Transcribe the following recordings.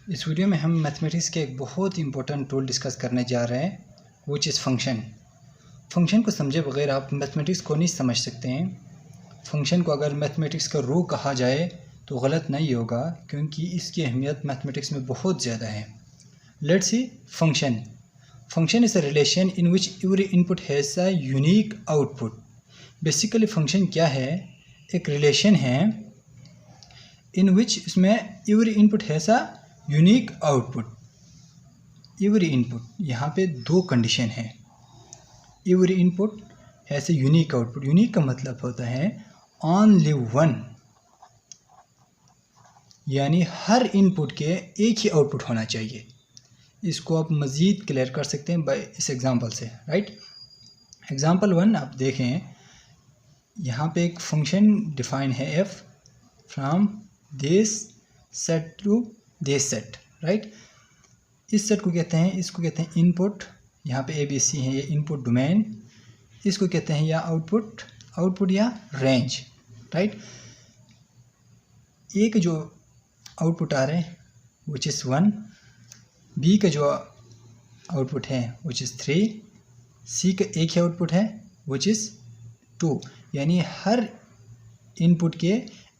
इस वीडियो में हम मैथमेटिक्स के एक बहुत इंपॉर्टेंट टूल डिस्कस करने जा रहे हैं विच इज़ फंक्शन। फंक्शन को समझे बगैर आप मैथमेटिक्स को नहीं समझ सकते हैं। फंक्शन को अगर मैथमेटिक्स का रू कहा जाए तो गलत नहीं होगा, क्योंकि इसकी अहमियत मैथमेटिक्स में बहुत ज़्यादा है। Let's see function. Function is a relation in which every input has a unique output. Basically function क्या है? एक रिलेशन है इन विच इसमें every input has a unique output. Every input, यहाँ पे दो कंडीशन है। Every input has a unique output. Unique का मतलब होता है ओनली वन, यानी हर इनपुट के एक ही आउटपुट होना चाहिए। इसको आप मज़ीद क्लियर कर सकते हैं बाय इस एग्जांपल से, राइट। एग्जांपल 1 आप देखें, यहाँ पे एक फंक्शन डिफाइन है F from this set to this set, right. इस सेट को कहते हैं, इसको कहते हैं इनपुट। यहाँ पे ए बी सी है, ये इनपुट डोमेन। इसको कहते हैं या आउटपुट या रेंज, राइट। ए का जो आउटपुट आ रहे हैं विच इज़ 1, बी का जो आउटपुट है विच इज़ 3, सी का एक ही आउटपुट है विच इज़ 2, यानी हर इनपुट के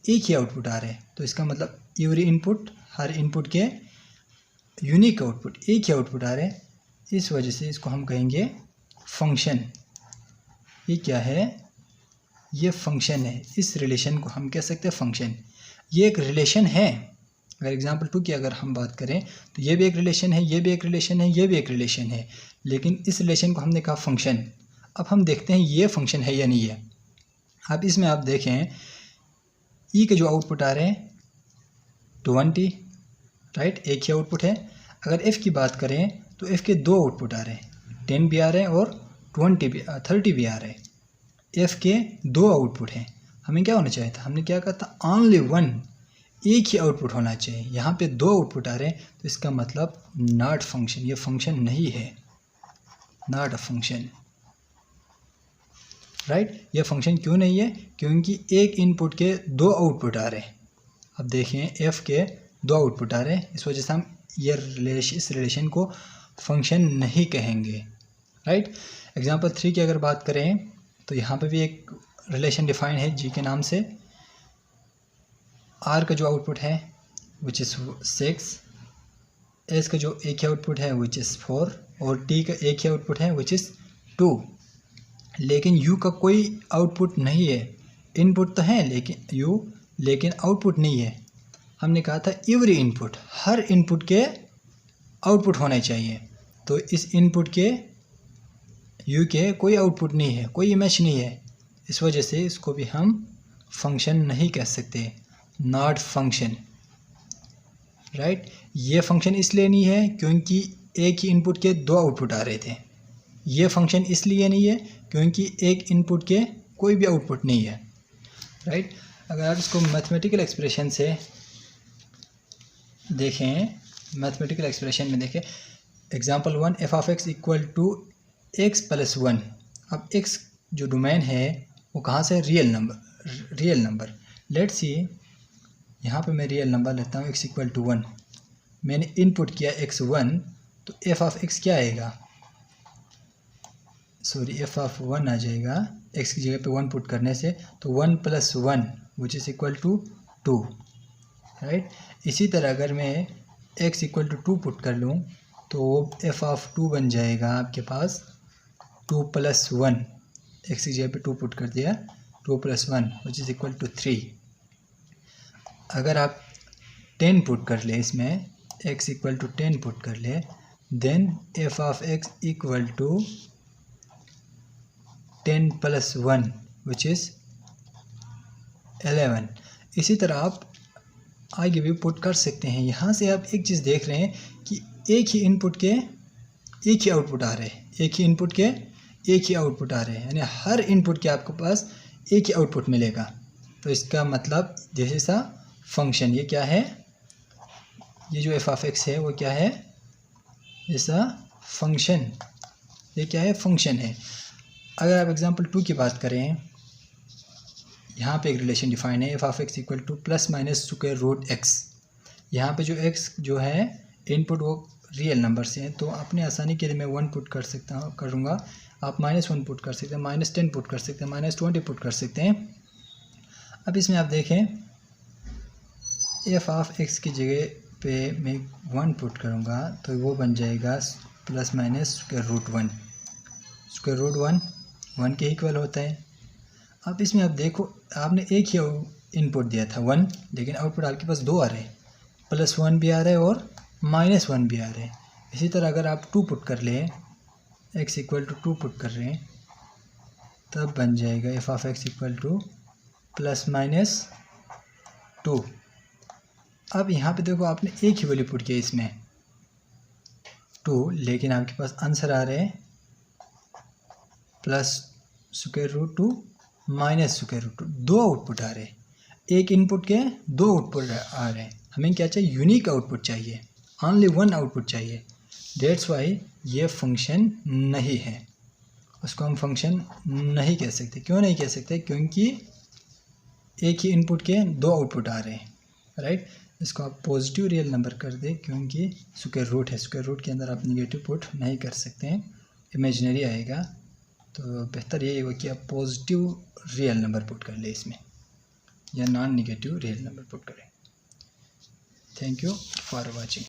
एक ही आउटपुट आ रहे हैं। तो इसका मतलब एवरी इनपुट, हर इनपुट के यूनिक आउटपुट, एक ही आउटपुट आ रहे हैं। इस वजह से इसको हम कहेंगे फंक्शन। ये क्या है? ये फंक्शन है। इस रिलेशन को हम कह सकते हैं फंक्शन। ये एक रिलेशन है। अगर एग्जांपल 2 की अगर हम बात करें तो ये भी एक रिलेशन है, ये भी एक रिलेशन है, ये भी एक रिलेशन है, लेकिन इस रिलेशन को हमने कहा फंक्शन। अब हम देखते हैं ये फंक्शन है या नहीं है। अब इसमें आप देखें ई के जो आउटपुट आ रहे हैं 20, राइट, एक ही आउटपुट है। अगर एफ़ की बात करें तो एफ़ के दो आउटपुट आ रहे हैं, 10 भी आ रहे हैं और 30 भी आ रहे हैं। एफ़ के दो आउटपुट हैं। हमें क्या होना चाहिए था? हमने क्या कहा था? ओनली वन, एक ही आउटपुट होना चाहिए। यहाँ पे दो आउटपुट आ रहे हैं, तो इसका मतलब नॉट फंक्शन। ये फंक्शन नहीं है, नॉट अ फंक्शन, राइट। ये फंक्शन क्यों नहीं है? क्योंकि एक इनपुट के दो आउटपुट आ रहे हैं। अब देखें एफ़ के दो आउटपुट आ रहे हैं, इस वजह से हम इस रिलेशन को फंक्शन नहीं कहेंगे, राइट। एग्जांपल 3 की अगर बात करें तो यहाँ पे भी एक रिलेशन डिफाइन है जी के नाम से। आर का जो आउटपुट है विच इज़ 6, एस का जो एक ही आउटपुट है विच इज़ 4, और टी का एक ही आउटपुट है विच इज़ 2। लेकिन यू का कोई आउटपुट नहीं है। इनपुट तो है लेकिन आउटपुट नहीं है। हमने कहा था एवरी इनपुट, हर इनपुट के आउटपुट होने चाहिए। तो इस इनपुट के यू के कोई आउटपुट नहीं है, कोई इमेज नहीं है। इस वजह से इसको भी हम फंक्शन नहीं कह सकते, नॉट फंक्शन, राइट। ये फंक्शन इसलिए नहीं है क्योंकि एक ही इनपुट के दो आउटपुट आ रहे थे। ये फंक्शन इसलिए नहीं है क्योंकि एक इनपुट के कोई भी आउटपुट नहीं है, राइट। अगर आप इसको मैथमेटिकल एक्सप्रेशन से देखें, मैथमेटिकल एक्सप्रेशन में देखें, example 1 F of X equal to X plus 1। अब एक्स जो डोमेन है वो कहाँ से? Real number. लेट्स सी, यहाँ पे मैं रियल नंबर लेता हूँ एक्स इक्वल टू 1। मैंने इनपुट किया x1, तो एफ ऑफ एक्स क्या आएगा? सॉरी, एफ ऑफ 1 आ जाएगा। एक्स की जगह पे 1 पुट करने से तो 1 + 1 which is equal to 2, right. इसी तरह अगर मैं x इक्वल टू 2 पुट कर लूँ तो एफ ऑफ 2 बन जाएगा आपके पास 2 + 1। एक्स की जगह पे 2 पुट कर दिया, 2 + 1 विच इज़ इक्वल टू 3। अगर आप 10 पुट कर ले, इसमें x इक्वल टू 10 पुट कर ले, then F of x equal to 10 + 1 which is 11। इसी तरह आप आगे भी पुट कर सकते हैं। यहाँ से आप एक चीज़ देख रहे हैं कि एक ही इनपुट के एक ही आउटपुट आ रहे हैं, एक ही इनपुट के एक ही आउटपुट आ रहे हैं, यानी हर इनपुट के आपके पास एक ही आउटपुट मिलेगा। तो इसका मतलब जैसा फंक्शन, ये क्या है? ये जो एफ ऑफ एक्स है वो क्या है? जैसा फंक्शन। ये क्या है? फंक्शन है। अगर आप एग्जांपल 2 की बात करें, यहाँ पे एक रिलेशन डिफाइन है F of X equal to +- square root X. यहाँ पे जो x जो है इनपुट वो रियल नंबर से है, तो अपने आसानी के लिए मैं 1 पुट कर सकता हूँ, करूँगा। आप -1 पुट कर सकते हैं, -10 पुट कर सकते हैं, -20 पुट कर सकते हैं। अब इसमें आप देखें f ऑफ x की जगह पे मैं 1 पुट करूँगा तो वो बन जाएगा ±√1। √1 1 के इक्वल होता है। अब इसमें आप देखो, आपने एक ही इनपुट दिया था 1, लेकिन आउटपुट आपके पास 2 आ रहे हैं, +1 भी आ रहा है और -1 भी आ रहे हैं। इसी तरह अगर आप 2 पुट कर लें, x = 2 पुट कर रहे हैं, तब बन जाएगा f ऑफ x = ±2। अब यहाँ पे देखो आपने एक ही वैल्यू पुट किया इसमें 2, लेकिन आपके पास आंसर आ रहे हैं +√2 -√2। 2 आउटपुट आ रहे हैं, एक इनपुट के 2 आउटपुट आ रहे हैं। हमें क्या चाहिए? यूनिक आउटपुट चाहिए, ओनली 1 आउटपुट चाहिए। डेट्स वाई ये फंक्शन नहीं है, उसको हम फंक्शन नहीं कह सकते। क्यों नहीं कह सकते? क्योंकि एक ही इनपुट के 2 आउटपुट आ रहे हैं, राइट। इसको आप पॉजिटिव रियल नंबर कर दें, क्योंकि स्क्वायर रूट है, स्क्वायर रूट के अंदर आप निगेटिव पुट नहीं कर सकते हैं, इमेजिनरी आएगा। तो बेहतर यही होगा कि आप पॉजिटिव रियल नंबर पुट कर लें इसमें, या non negative real number put करें। Thank you for watching.